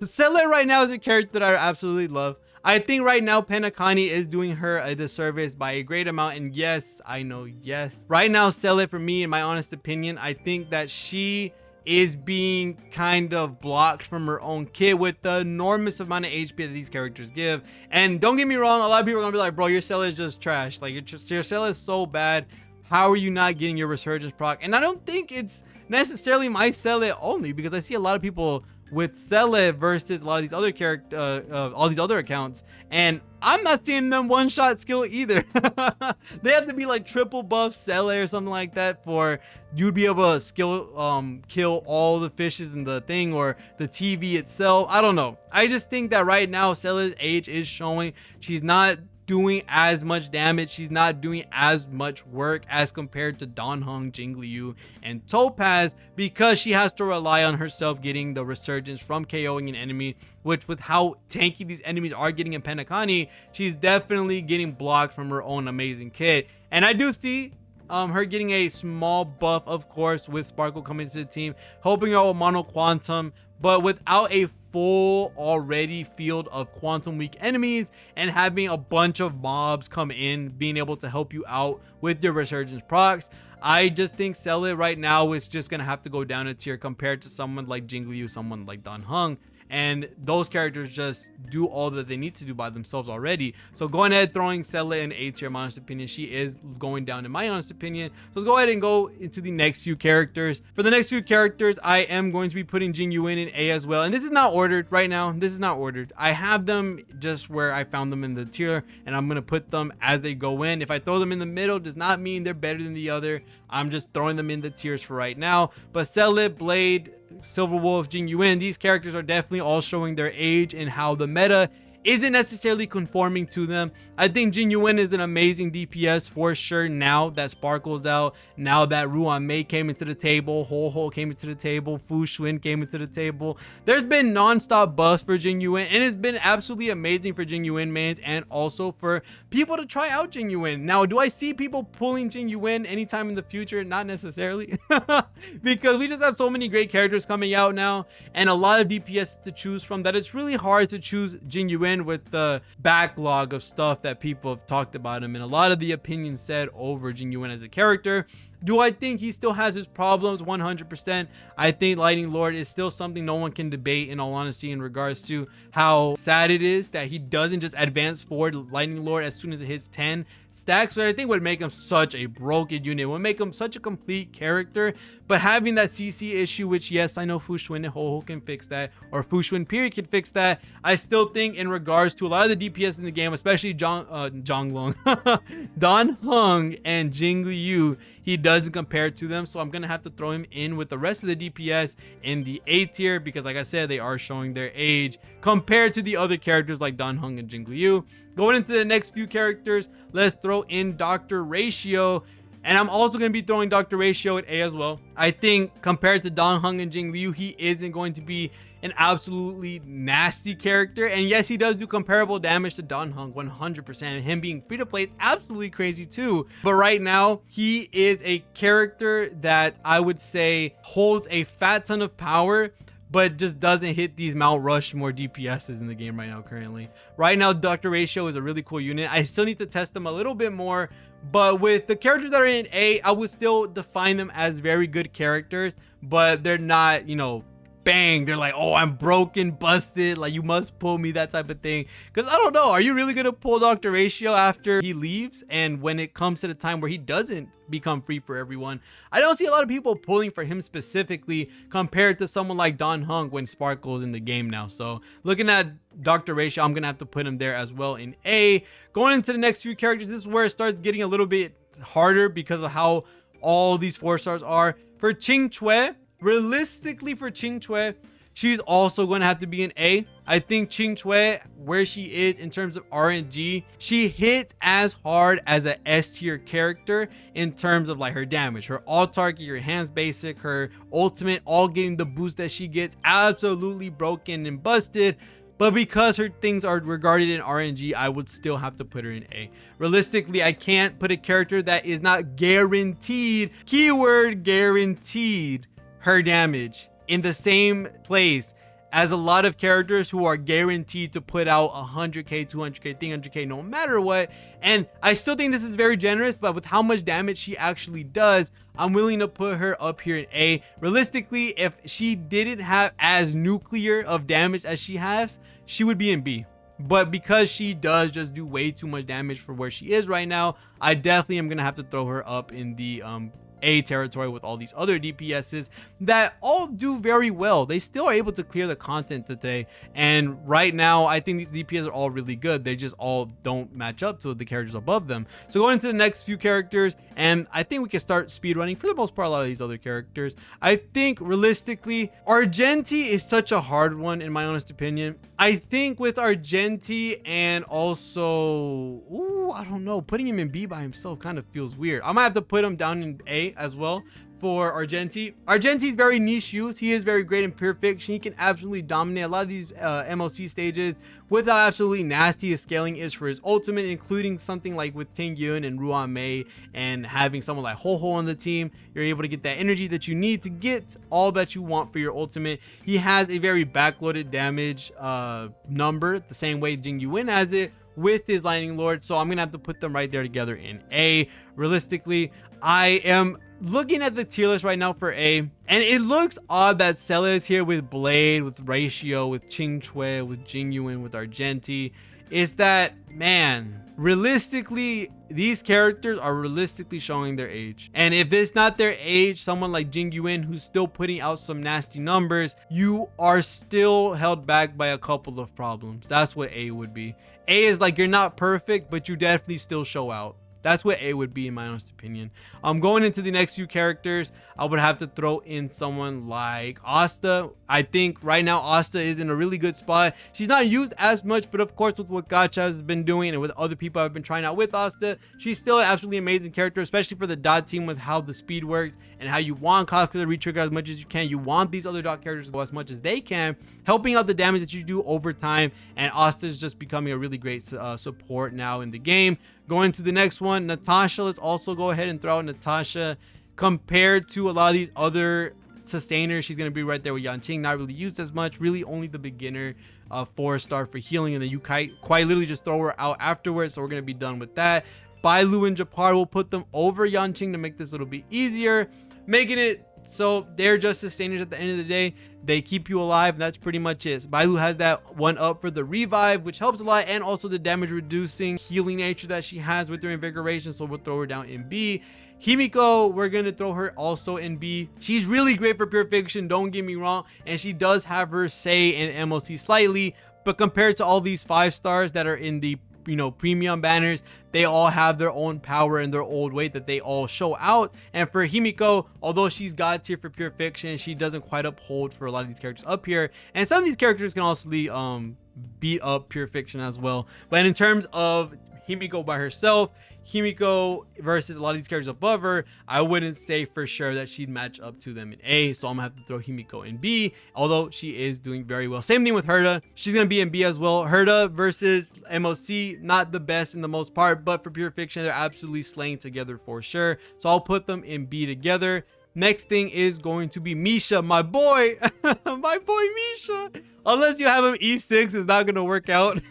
Celes right now is a character that I absolutely love. I think right now Penacani is doing her a disservice by a great amount, and yes, I know, yes. Right now, Celes, for me, in my honest opinion, I think that she is being kind of blocked from her own kit with the enormous amount of HP that these characters give. And don't get me wrong, a lot of people are gonna be like, bro, your Celes is just trash. Like, your Celes is so bad. how are you not getting your resurgence proc? And I don't think it's necessarily my Sell It only, because I see a lot of people with Sell It versus a lot of these other all these other accounts, and I'm not seeing them one-shot skill either. They have to be like triple buff Sell It or something like that for you'd be able to skill kill all the fishes in the thing or the TV itself. I don't know. I just think that right now Sell It's age is showing. She's not doing as much damage, she's not doing as much work as compared to Dan Heng, Jing Liu, and Topaz, because she has to rely on herself getting the resurgence from KOing an enemy, which with how tanky these enemies are getting in Penacony, she's definitely getting blocked from her own amazing kit. And I do see her getting a small buff, of course, with Sparkle coming to the team, helping out with Mono Quantum, but without a full already field of quantum weak enemies and having a bunch of mobs come in being able to help you out with your resurgence procs, I just think Sell It right now is just gonna have to go down a tier compared to someone like Jing Liu, someone like Dan Heng, and those characters just do all that they need to do by themselves already. So going ahead, throwing Sell It in A tier, my honest opinion. She is going down in my honest opinion. So let's go ahead and go into the next few characters. For the next few characters, I am going to be putting Jing Yuan in A as well, and this is not ordered right now. This is not ordered. I have them just where I found them in the tier, and I'm gonna put them as they go in. If I throw them in the middle, does not mean they're better than the other. I'm just throwing them in the tiers for right now. But Sell It, Blade, Silver Wolf, Jing Yuan, these characters are definitely all showing their age and how the meta isn't necessarily conforming to them. I think Jing Yuan is an amazing DPS for sure now that Sparkle's out, now that Ruan Mei came into the table, Ho came into the table, Fu Xuan came into the table. There's been non-stop buffs for Jing Yuan, and it's been absolutely amazing for Jing Yuan mains and also for people to try out Jing Yuan. Now, do I see people pulling Jing Yuan anytime in the future? Not necessarily, because we just have so many great characters coming out now and a lot of DPS to choose from that it's really hard to choose Jing Yuan with the backlog of stuff that people have talked about him and a lot of the opinions said over Jing Yuan as a character. Do I think he still has his problems? 100%. I think Lightning Lord is still something no one can debate, in all honesty, in regards to how sad it is that he doesn't just advance forward Lightning Lord as soon as it hits 10 stacks, but I think would make him such a broken unit, would make him such a complete character. But having that CC issue, which yes, I know Fu Xuan and Ho can fix that, or Fu Xuan period can fix that, I still think in regards to a lot of the DPS in the game, especially Dan Heng and Jing Liu, he doesn't compare to them. So I'm gonna have to throw him in with the rest of the DPS in the A tier, because like I said, they are showing their age compared to the other characters like Dan Heng and Jing Liu. Going into the next few characters, let's throw in Dr. Ratio. And I'm also going to be throwing Dr. Ratio at A as well. I think compared to Dan Heng and Jing Liu, he isn't going to be an absolutely nasty character. And yes, he does do comparable damage to Dan Heng 100%. And him being free to play is absolutely crazy too. But right now, he is a character that I would say holds a fat ton of power, but just doesn't hit these Mount Rushmore DPSs in the game right now currently. Right now, Dr. Ratio is a really cool unit. I still need to test them a little bit more, but with the characters that are in A, I would still define them as very good characters, but they're not, you know, bang, they're like, oh, I'm broken, busted, like you must pull me, that type of thing. Because I don't know, are you really gonna pull Dr. Ratio after he leaves? And when it comes to the time where he doesn't become free for everyone, I don't see a lot of people pulling for him specifically compared to someone like Dan Heng when Sparkle is in the game now. So looking at Dr. Ratio, I'm gonna have to put him there as well in A. Going into the next few characters, this is where it starts getting a little bit harder because of how all these 4-stars are. For Qing Chui, realistically for Qing Chui, she's also going to have to be an A. I think Qing Chui, where she is in terms of RNG, she hits as hard as a S tier character in terms of like her damage, her autarky, her hands basic, her ultimate, all getting the boost that she gets, absolutely broken and busted. But because her things are regarded in RNG, I would still have to put her in A. Realistically, I can't put a character that is not guaranteed, keyword guaranteed, her damage in the same place as a lot of characters who are guaranteed to put out 100k, 200k, 300k no matter what. And I still think this is very generous, but with how much damage she actually does, I'm willing to put her up here in A. Realistically, if she didn't have as nuclear of damage as she has, she would be in B. but because she does just do way too much damage for where she is right now, I definitely am gonna have to throw her up in the A territory with all these other DPSs that all do very well. They still are able to clear the content today, and right now I think these DPS are all really good. They just all don't match up to the characters above them. So going into the next few characters, and I think we can start speedrunning for the most part a lot of these other characters. I think realistically Argenti is such a hard one in my honest opinion. I think with Argenti and also, I don't know, putting him in B by himself kind of feels weird. I might have to put him down in A as well for Argenti. Argenti's very niche use. He is very great in Pure Fiction. He can absolutely dominate a lot of these MLC stages with how absolutely nasty his scaling is for his ultimate, including something like with Ting Yun and Ruan Mei, and having someone like Ho-Ho on the team. You're able to get that energy that you need to get all that you want for your ultimate. He has a very backloaded damage number, the same way Jing Yuan has it with his Lightning Lord. So I'm gonna have to put them right there together in A. Realistically, I am looking at the tier list right now for A, and it looks odd that Sela is here with Blade, with Ratio, with Ching Chue, with Jing Yuan, with Argenti. Is that, man, realistically, these characters are realistically showing their age. And if it's not their age, someone like Jing Yuan, who's still putting out some nasty numbers, you are still held back by a couple of problems. That's what A would be. A is like, you're not perfect, but you definitely still show out. That's what A would be in my honest opinion. Going into the next few characters, I would have to throw in someone like Asta. I think right now Asta is in a really good spot. She's not used as much, but of course with what Gacha has been doing and with other people I've been trying out with Asta, she's still an absolutely amazing character, especially for the dot team with how the speed works and how you want Cosplay to retrigger as much as you can. You want these other dot characters to go as much as they can, helping out the damage that you do over time, and Asta is just becoming a really great support now in the game. Going to the next one, Natasha. Let's also go ahead and throw out Natasha. Compared to a lot of these other sustainers, she's going to be right there with Yanqing, not really used as much, really only the beginner 4-star for healing, and then you quite literally just throw her out afterwards. So we're going to be done with that. Bailu and Japar will put them over Yanqing to make this a little bit easier, making it so they're just sustainers at the end of the day. They keep you alive, and that's pretty much it. Bailu has that one up for the revive, which helps a lot, and also the damage reducing healing nature that she has with her invigoration, so we'll throw her down in B. Himiko, we're gonna throw her also in B. She's really great for Pure Fiction, don't get me wrong, and she does have her say in MLC slightly, but compared to all these 5 stars that are in the premium banners, they all have their own power and their old weight that they all show out. And for Himiko, although she's god tier for Pure Fiction, she doesn't quite uphold for a lot of these characters up here, and some of these characters can also beat up Pure Fiction as well. But in terms of Himiko by herself, Himiko versus a lot of these characters above her, I wouldn't say for sure that she'd match up to them in A, so I'm gonna have to throw Himiko in B, although she is doing very well. Same thing with Herta, she's gonna be in B as well. Herta versus MOC, not the best in the most part, but for Pure Fiction, they're absolutely slaying together for sure, so I'll put them in B together. Next thing is going to be Misha, my boy. My boy Misha. Unless you have him E6, it's not gonna work out.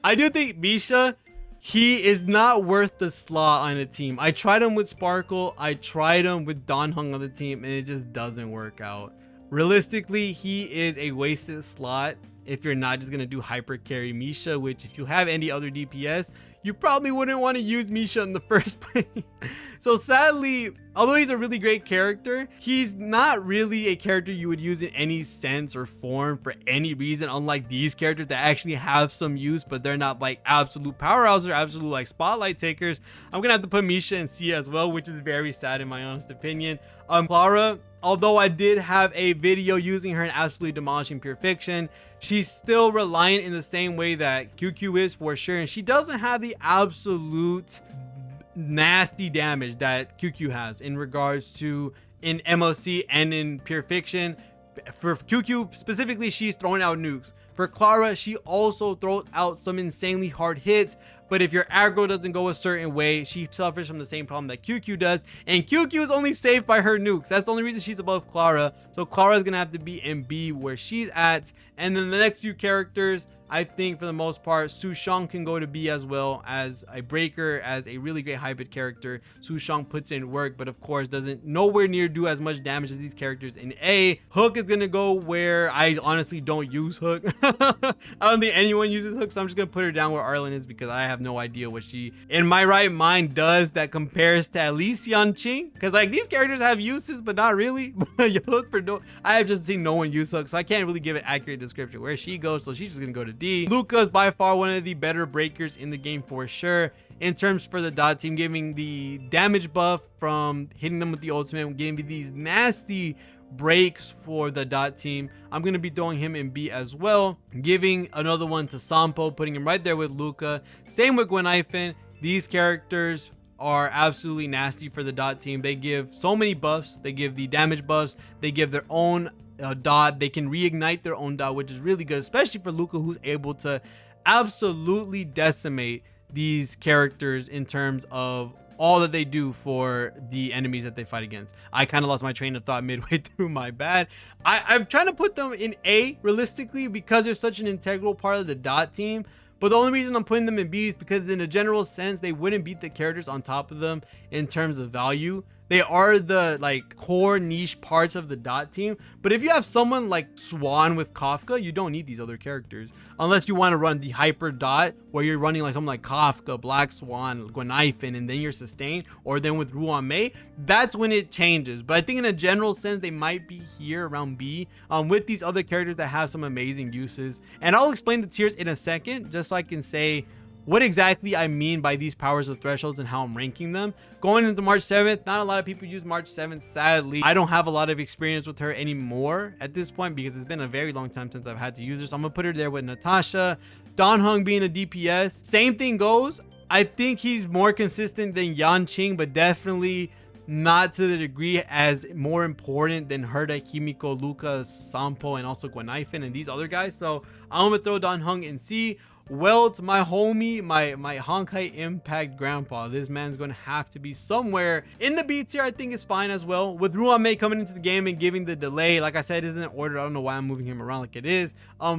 I do think Misha, he is not worth the slot on a team. I tried him with Sparkle, I tried him with Don Hung on the team, and it just doesn't work out. Realistically, he is a wasted slot if you're not just gonna do hyper carry Misha, which if you have any other DPS, you probably wouldn't want to use Misha in the first place. So sadly, although he's a really great character, he's not really a character you would use in any sense or form for any reason, unlike these characters that actually have some use, but they're not like absolute powerhouses or absolute like spotlight takers. I'm gonna have to put Misha in C as well, which is very sad in my honest opinion. Clara, although I did have a video using her and absolutely demolishing Pure Fiction, she's still reliant in the same way that QQ is for sure, and she doesn't have the absolute nasty damage that QQ has in regards to in MOC and in Pure Fiction. For QQ specifically, she's throwing out nukes. For Clara, she also throws out some insanely hard hits, but if your aggro doesn't go a certain way, she suffers from the same problem that QQ does, and QQ is only saved by her nukes. That's the only reason she's above Clara, so Clara is gonna have to be in B where she's at. And then the next few characters, I think for the most part, Su Shang can go to B as well as a breaker, as a really great hybrid character. Su Shang puts in work, but of course doesn't nowhere near do as much damage as these characters in A. Hook is gonna go where I honestly don't use Hook. I don't think anyone uses Hook, so I'm just gonna put her down where Arlen is because I have no idea what she, in my right mind, does that compares to at least Yan Qing. Because like these characters have uses, but not really. Hook for no, I have just seen no one use Hook, so I can't really give an accurate description where she goes. So she's just gonna go to D. Luca is by far one of the better breakers in the game for sure. In terms for the dot team, giving the damage buff from hitting them with the ultimate, giving me these nasty breaks for the dot team. I'm gonna be throwing him in B as well, giving another one to Sampo, putting him right there with Luca. Same with Gwenaifen. These characters are absolutely nasty for the dot team. They give so many buffs. They give the damage buffs, they give their own dot, they can reignite their own dot, which is really good, especially for Luca, who's able to absolutely decimate these characters in terms of all that they do for the enemies that they fight against. I kind of lost my train of thought midway through, my bad. I'm trying to put them in A realistically because they're such an integral part of the dot team. But the only reason I'm putting them in B is because in a general sense, they wouldn't beat the characters on top of them in terms of value. They are the like core niche parts of the dot team. But if you have someone like Swan with Kafka, you don't need these other characters. Unless you want to run the hyper dot where you're running like something like Kafka, Black Swan, Gwenaifen, and then you're sustained. Or then with Ruan Mei, that's when it changes. But I think in a general sense, they might be here around B with these other characters that have some amazing uses. And I'll explain the tiers in a second, just so I can say what exactly I mean by these powers of thresholds and how I'm ranking them. Going into March 7th, not a lot of people use March 7th, sadly. I don't have a lot of experience with her anymore at this point because it's been a very long time since I've had to use her. So I'm gonna put her there with Natasha. Dan Heng being a DPS, same thing goes. I think he's more consistent than Yan Qing, but definitely not to the degree as more important than Herda, Kimiko, Luca, Sampo, and also Gwenaifen and these other guys. So I'm gonna throw Dan Heng in C. Welt, my homie, my Honkai Impact grandpa. This man's going to have to be somewhere in the B tier. I think is fine as well. With Ruan Mei coming into the game and giving the delay, like I said, isn't in order. I don't know why I'm moving him around like it is.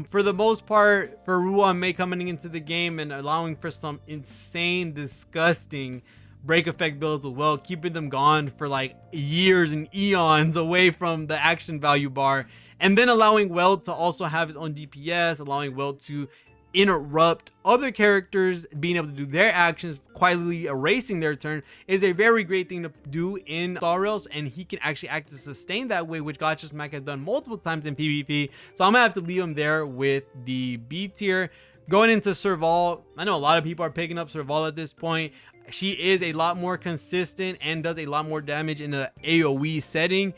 For the most part, for Ruan Mei coming into the game and allowing for some insane, disgusting break effect builds as well, keeping them gone for like years and eons away from the action value bar, and then allowing Welt to also have his own DPS, allowing Welt to interrupt other characters being able to do their actions, quietly erasing their turn, is a very great thing to do in Star Rails, and he can actually act to sustain that way, which Gotcha Smack has done multiple times in PvP. So I'm gonna have to leave him there with the B tier. Going into Serval, I know a lot of people are picking up Serval at this point. She is a lot more consistent and does a lot more damage in the AoE setting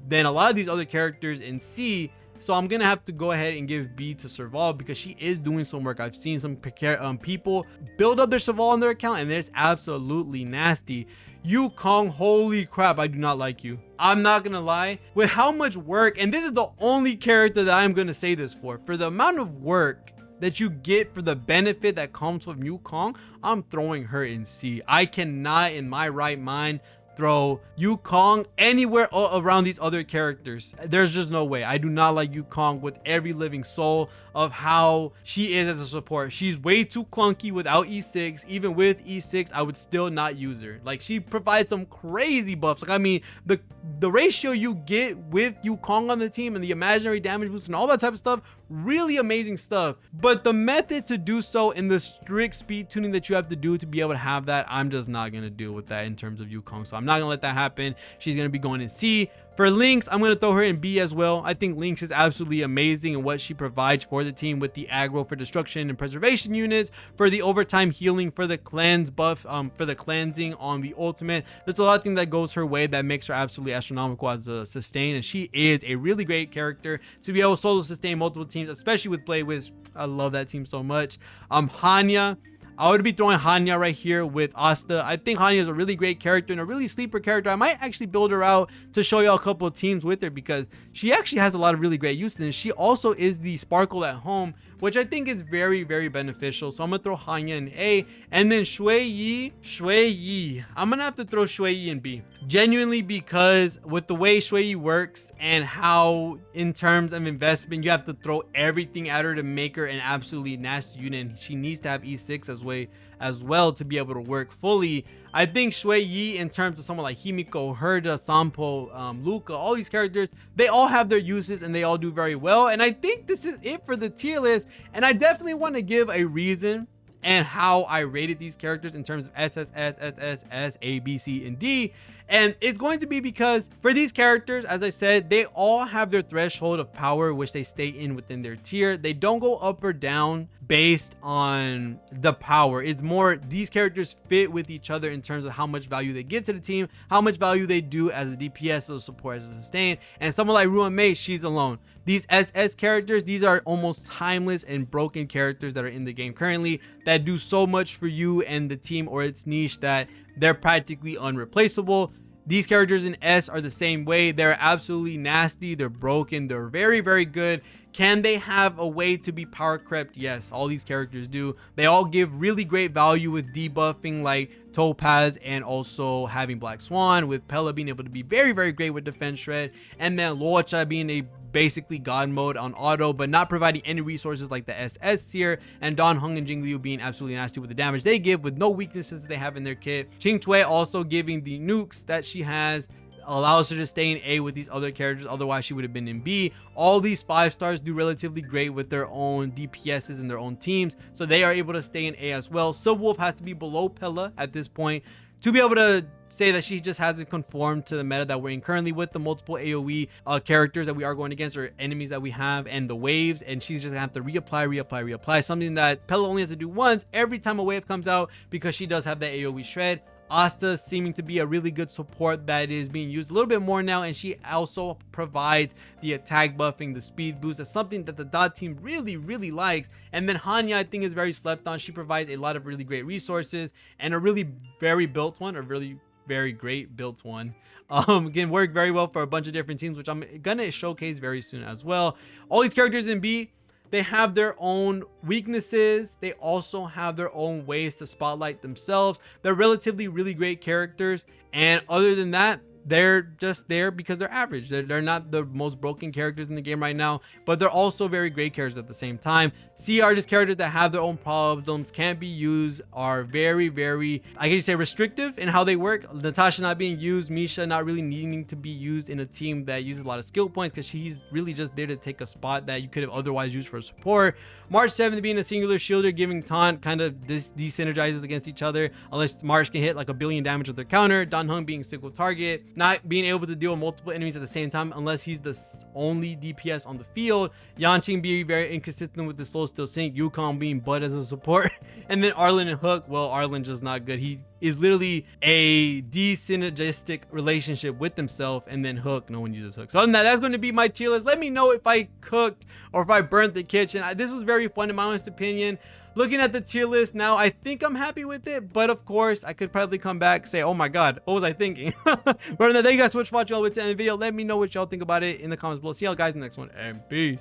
than a lot of these other characters in C. So I'm gonna have to go ahead and give B to Serval because she is doing some work. I've seen some people build up their Serval on their account and it's absolutely nasty. Yukong, holy crap, I do not like you. I'm not gonna lie, with how much work, and this is the only character that I'm gonna say this for the amount of work that you get for the benefit that comes from Yukong, I'm throwing her in C. I cannot in my right mind throw Yukong anywhere around these other characters. There's just no way. I do not like Yukong with every living soul of how she is as a support. She's way too clunky without E6. Even with E6, I would still not use her. Like, she provides some crazy buffs. Like, I mean, the ratio you get with Yukong on the team and the imaginary damage boost and all that type of stuff, really amazing stuff. But the method to do so in the strict speed tuning that you have to do to be able to have that, I'm just not gonna deal with that in terms of Yukong. So I'm not gonna let that happen. She's gonna be going in C. For Lynx, I'm going to throw her in B as well. I think Lynx is absolutely amazing in what she provides for the team with the aggro for destruction and preservation units, for the overtime healing, for the cleanse buff, for the cleansing on the ultimate. There's a lot of things that goes her way that makes her absolutely astronomical as a sustain, and she is a really great character to be able to solo sustain multiple teams, especially with Play Wiz. I love that team so much. Hanya, I would be throwing Hanya right here with Asta. I think Hanya is a really great character and a really sleeper character. I might actually build her out to show y'all a couple of teams with her because she actually has a lot of really great uses. And she also is the sparkle at home which I think is very, very beneficial. So I'm gonna throw Hanya in A, and then Shui Yi, I'm gonna have to throw Shui Yi in B. Genuinely, because with the way Shui Yi works and how in terms of investment you have to throw everything at her to make her an absolutely nasty unit, and she needs to have E6 as well to be able to work fully. I think Shui Yi, in terms of someone like Himiko, Herda, Sampo, Luca, all these characters, they all have their uses and they all do very well. And I think this is it for the tier list, and I definitely want to give a reason and how I rated these characters in terms of SSS, SSS, A, B, C, and D. And it's going to be because for these characters, as I said, they all have their threshold of power, which they stay in within their tier. They don't go up or down based on the power. It's more these characters fit with each other in terms of how much value they give to the team, how much value they do as a DPS, as a support, as a sustain. And someone like Ruan Mei, she's alone. These SS characters, these are almost timeless and broken characters that are in the game currently that do so much for you and the team or its niche that they're practically unreplaceable. These characters in S are the same way. They're absolutely nasty. They're broken. They're very, very good. Can they have a way to be power crept? Yes, all these characters do. They all give really great value with debuffing like Topaz, and also having Black Swan, with Pella being able to be very, very great with defense shred, and then Luocha being a basically god mode on auto but not providing any resources like the SS tier, and Don Hung and Jing Liu being absolutely nasty with the damage they give with no weaknesses they have in their kit. Ching Chui also giving the nukes that she has allows her to stay in A with these other characters, otherwise she would have been in B. All these 5 stars do relatively great with their own DPSs and their own teams, so they are able to stay in A as well. Silverwolf has to be below Pella at this point to be able to say that she just hasn't conformed to the meta that we're in currently with the multiple AoE characters that we are going against, or enemies that we have, and the waves, and she's just gonna have to reapply, something that Pella only has to do once every time a wave comes out because she does have that AoE shred. Asta seeming to be a really good support that is being used a little bit more now, and she also provides the attack buffing, the speed boost. That's something that the dot team really, really likes. And then Hanya, I think, is very slept on. She provides a lot of really great resources, and a really very built one, or really very great built one, can work very well for a bunch of different teams, which I'm gonna showcase very soon as well. All these characters in B, they have their own weaknesses. They also have their own ways to spotlight themselves. They're relatively really great characters, and other than that, they're just there because they're average. They're not the most broken characters in the game right now, but they're also very great characters at the same time. C are just characters that have their own problems, can't be used, are very, very, I guess you say, restrictive in how they work. Natasha not being used, Misha not really needing to be used in a team that uses a lot of skill points because she's really just there to take a spot that you could have otherwise used for support. March 7th being a singular shielder, giving taunt, kind of this desynergizes against each other unless March can hit like a billion damage with their counter. Dan Hung being single target, not being able to deal with multiple enemies at the same time unless he's the only DPS on the field. Yanqing being very inconsistent with the soul still sync. Yukon being butt as a support. And then Arlen and Hook, well, Arlen just not good. He is literally a desynergistic relationship with himself, and then Hook, no one uses Hook. So other than that, that's going to be my tier list. Let me know if I cooked or if I burnt the kitchen. This was very fun in my honest opinion. Looking at the tier list now, I think I'm happy with it, but of course I could probably come back and say, oh my god, what was I thinking? But thank you guys so much for watching all the way to the end of the video. Let me know what y'all think about it in the comments below. See y'all guys in the next one, and peace.